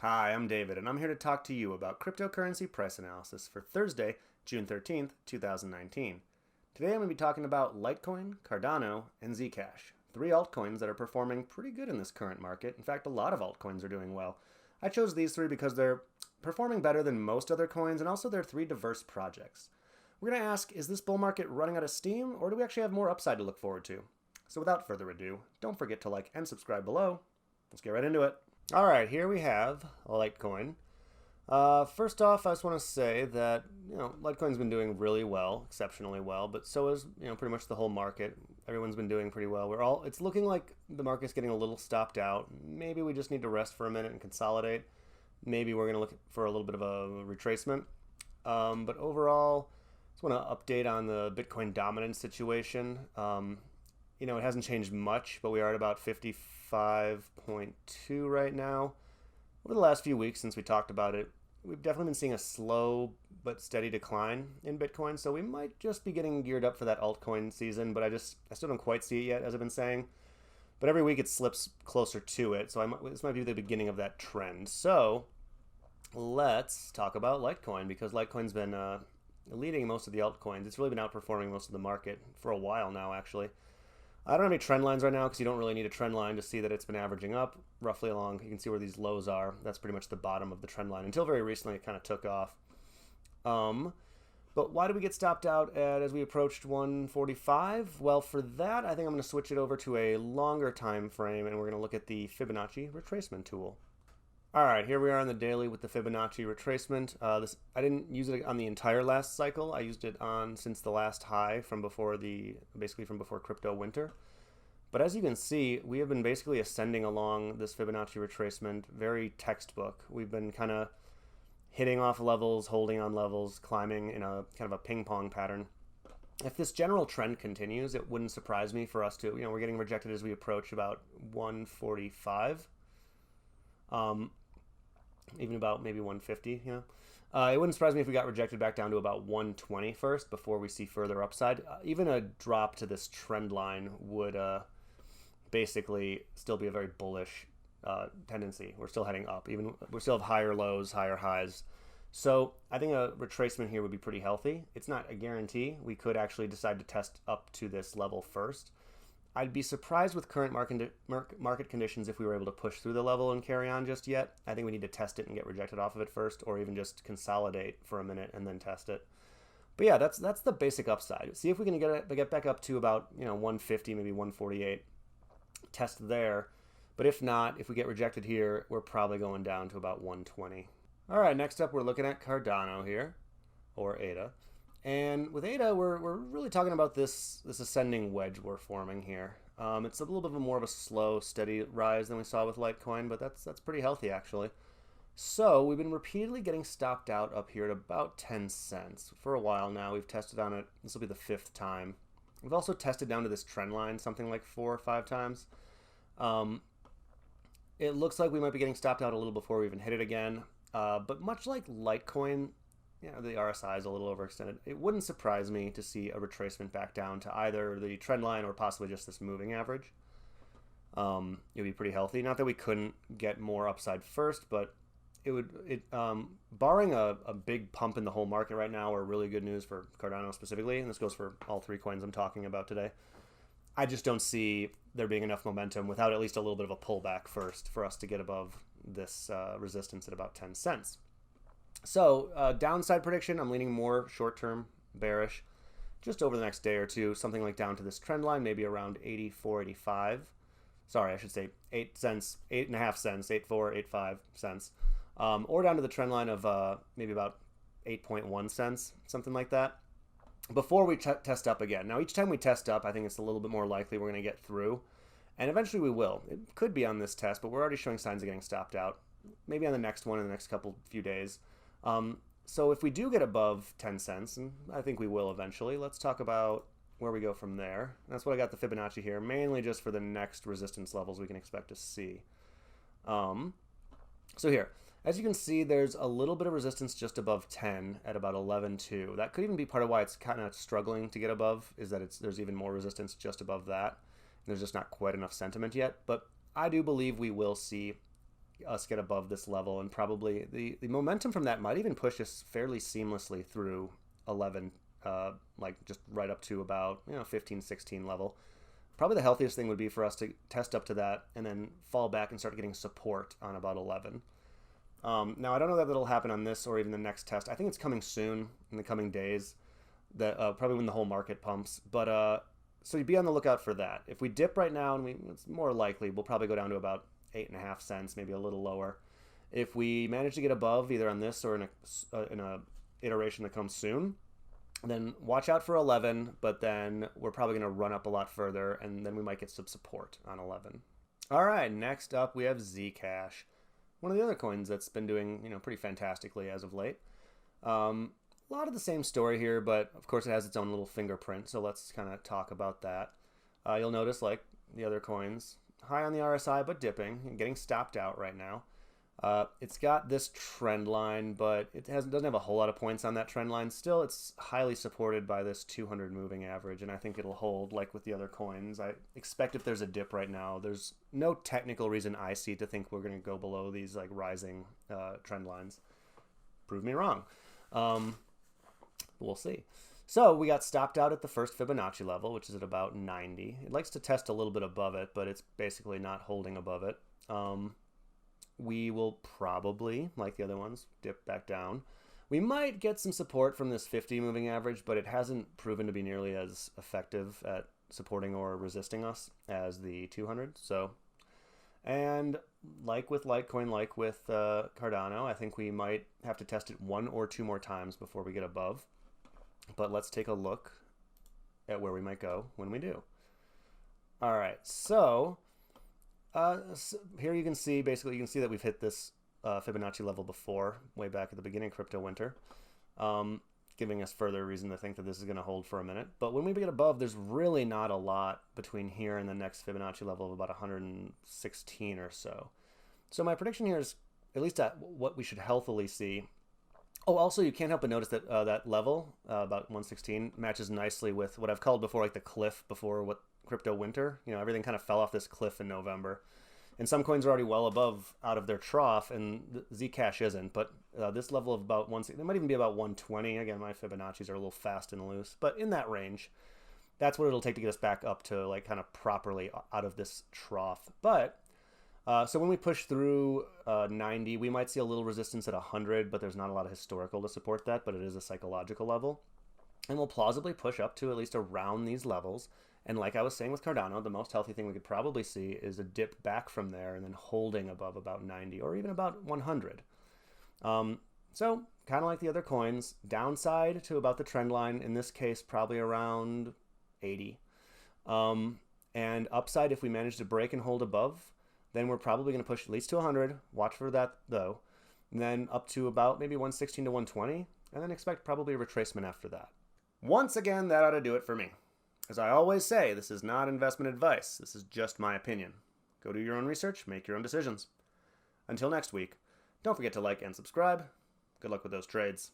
Hi, I'm David, and I'm here to talk to you about cryptocurrency price analysis for Thursday, June 13th, 2019. Today I'm going to be talking about Litecoin, Cardano, and ZCash, three altcoins that are performing pretty good in this current market. In fact, a lot of altcoins are doing well. I chose these three because they're performing better than most other coins, and also they're three diverse projects. We're going to ask, is this bull market running out of steam, or do we actually have more upside to look forward to? So without further ado, don't forget to like and subscribe below. Let's get right into it. All right, here we have Litecoin. First off, I just want to say that Litecoin's been doing really well, exceptionally well, but so is pretty much the whole market. Everyone's been doing pretty well. It's looking like the market's getting a little stopped out. Maybe we just need to rest for a minute and consolidate. Maybe we're going to look for a little bit of a retracement. But overall, I just want to update on the Bitcoin dominance situation. It hasn't changed much, but we are at about 55.2 right now. Over the last few weeks since we talked about it, we've definitely been seeing a slow but steady decline in Bitcoin, so we might just be getting geared up for that altcoin season, but I still don't quite see it yet, as I've been saying. But every week it slips closer to it, so this might be the beginning of that trend. So let's talk about Litecoin, because Litecoin's been leading most of the altcoins. It's really been outperforming most of the market for a while now, actually. I don't have any trend lines right now because you don't really need a trend line to see that it's been averaging up roughly along. You can see where these lows are. That's pretty much the bottom of the trend line. Until very recently, it kind of took off. But why did we get stopped out as we approached 145? Well, for that, I think I'm going to switch it over to a longer time frame, and we're going to look at the Fibonacci retracement tool. All right, here we are on the daily with the Fibonacci retracement. I didn't use it on the entire last cycle. I used it on since the last high from before from before crypto winter. But as you can see, we have been basically ascending along this Fibonacci retracement, very textbook. We've been kind of hitting off levels, holding on levels, climbing in a kind of a ping pong pattern. If this general trend continues, it wouldn't surprise me for us to, we're getting rejected as we approach about 145. Even about maybe 150, it wouldn't surprise me if we got rejected back down to about 120 first before we see further upside. Even a drop to this trend line would basically still be a very bullish tendency. We're still heading up. We still have higher lows, higher highs. So I think a retracement here would be pretty healthy. It's not a guarantee. We could actually decide to test up to this level first. I'd be surprised with current market conditions if we were able to push through the level and carry on just yet. I think we need to test it and get rejected off of it first, or even just consolidate for a minute and then test it. But yeah, that's the basic upside. See if we can get back up to about 150, maybe 148. Test there. But if not, if we get rejected here, we're probably going down to about 120. All right, next up we're looking at Cardano here, or ADA. And with ADA, we're really talking about this ascending wedge we're forming here. It's a little bit more of a slow, steady rise than we saw with Litecoin, but that's pretty healthy, actually. So we've been repeatedly getting stopped out up here at about 10 cents. For a while now, we've tested on it. This will be the 5th time. We've also tested down to this trend line something like 4 or 5 times. It looks like we might be getting stopped out a little before we even hit it again. But much like Litecoin, the RSI is a little overextended. It wouldn't surprise me to see a retracement back down to either the trend line or possibly just this moving average. It would be pretty healthy. Not that we couldn't get more upside first, but barring a big pump in the whole market right now, or really good news for Cardano specifically, and this goes for all three coins I'm talking about today, I just don't see there being enough momentum without at least a little bit of a pullback first for us to get above this resistance at about 10 cents. So, downside prediction, I'm leaning more short-term bearish, just over the next day or two, something like down to this trend line, maybe around 84, 85. Sorry, I should say 8 cents, 8.5 cents, 84, 85 cents. Or down to the trend line of maybe about 8.1 cents, something like that, before we test up again. Now, each time we test up, I think it's a little bit more likely we're going to get through, and eventually we will. It could be on this test, but we're already showing signs of getting stopped out. Maybe on the next one in the next few days. So if we do get above 10 cents, and I think we will eventually, let's talk about where we go from there. That's what I got the Fibonacci here, mainly just for the next resistance levels we can expect to see. So here, as you can see, there's a little bit of resistance just above 10 at about 11.2. That could even be part of why it's kind of struggling to get above, is that there's even more resistance just above that. There's just not quite enough sentiment yet, but I do believe we will see us get above this level, and probably the momentum from that might even push us fairly seamlessly through 11, like just right up to about 15, 16 level. Probably the healthiest thing would be for us to test up to that and then fall back and start getting support on about 11. Now I don't know that it'll happen on this or even the next test. I think it's coming soon in the coming days. That probably when the whole market pumps, but so you'd be on the lookout for that. If we dip right now, and it's more likely we'll probably go down to about 8.5 cents, maybe a little lower. If we manage to get above either on this or in a iteration that comes soon, then watch out for 11. But then we're probably going to run up a lot further, and then we might get some support on 11. All right, next up we have ZCash, one of the other coins that's been doing pretty fantastically as of late. A lot of the same story here, but of course it has its own little fingerprint, so let's kind of talk about that. You'll notice, like the other coins, high on the RSI but dipping and getting stopped out right now. It's got this trend line, but it doesn't have a whole lot of points on that trend line. Still, it's highly supported by this 200 moving average, and I think it'll hold like with the other coins. I expect if there's a dip right now, there's no technical reason I see to think we're going to go below these like rising trend lines. Prove me wrong. We'll see. So we got stopped out at the first Fibonacci level, which is at about 90. It likes to test a little bit above it, but it's basically not holding above it. We will probably, like the other ones, dip back down. We might get some support from this 50 moving average, but it hasn't proven to be nearly as effective at supporting or resisting us as the 200. And like with Litecoin, like with Cardano, I think we might have to test it 1 or 2 more times before we get above. But let's take a look at where we might go when we do. All right, so here you can see, basically, you can see that we've hit this Fibonacci level before, way back at the beginning of crypto winter, giving us further reason to think that this is going to hold for a minute. But when we get above, there's really not a lot between here and the next Fibonacci level of about 116 or so. So my prediction here is at least at what we should healthily see. Oh, also, you can't help but notice that that level, about 116, matches nicely with what I've called before, like the cliff before what crypto winter. Everything kind of fell off this cliff in November. And some coins are already well above out of their trough, and ZCash isn't. But this level of about 160, it might even be about 120. Again, my Fibonacci's are a little fast and loose. But in that range, that's what it'll take to get us back up to, like, kind of properly out of this trough. But so when we push through 90, we might see a little resistance at 100, but there's not a lot of historical to support that, but it is a psychological level. And we'll plausibly push up to at least around these levels. And like I was saying with Cardano, the most healthy thing we could probably see is a dip back from there and then holding above about 90 or even about 100. So kind of like the other coins, downside to about the trend line, in this case probably around 80. And upside, if we manage to break and hold above, then we're probably going to push at least to 100. Watch for that, though. And then up to about maybe 116 to 120, and then expect probably a retracement after that. Once again, that ought to do it for me. As I always say, this is not investment advice. This is just my opinion. Go do your own research, make your own decisions. Until next week, don't forget to like and subscribe. Good luck with those trades.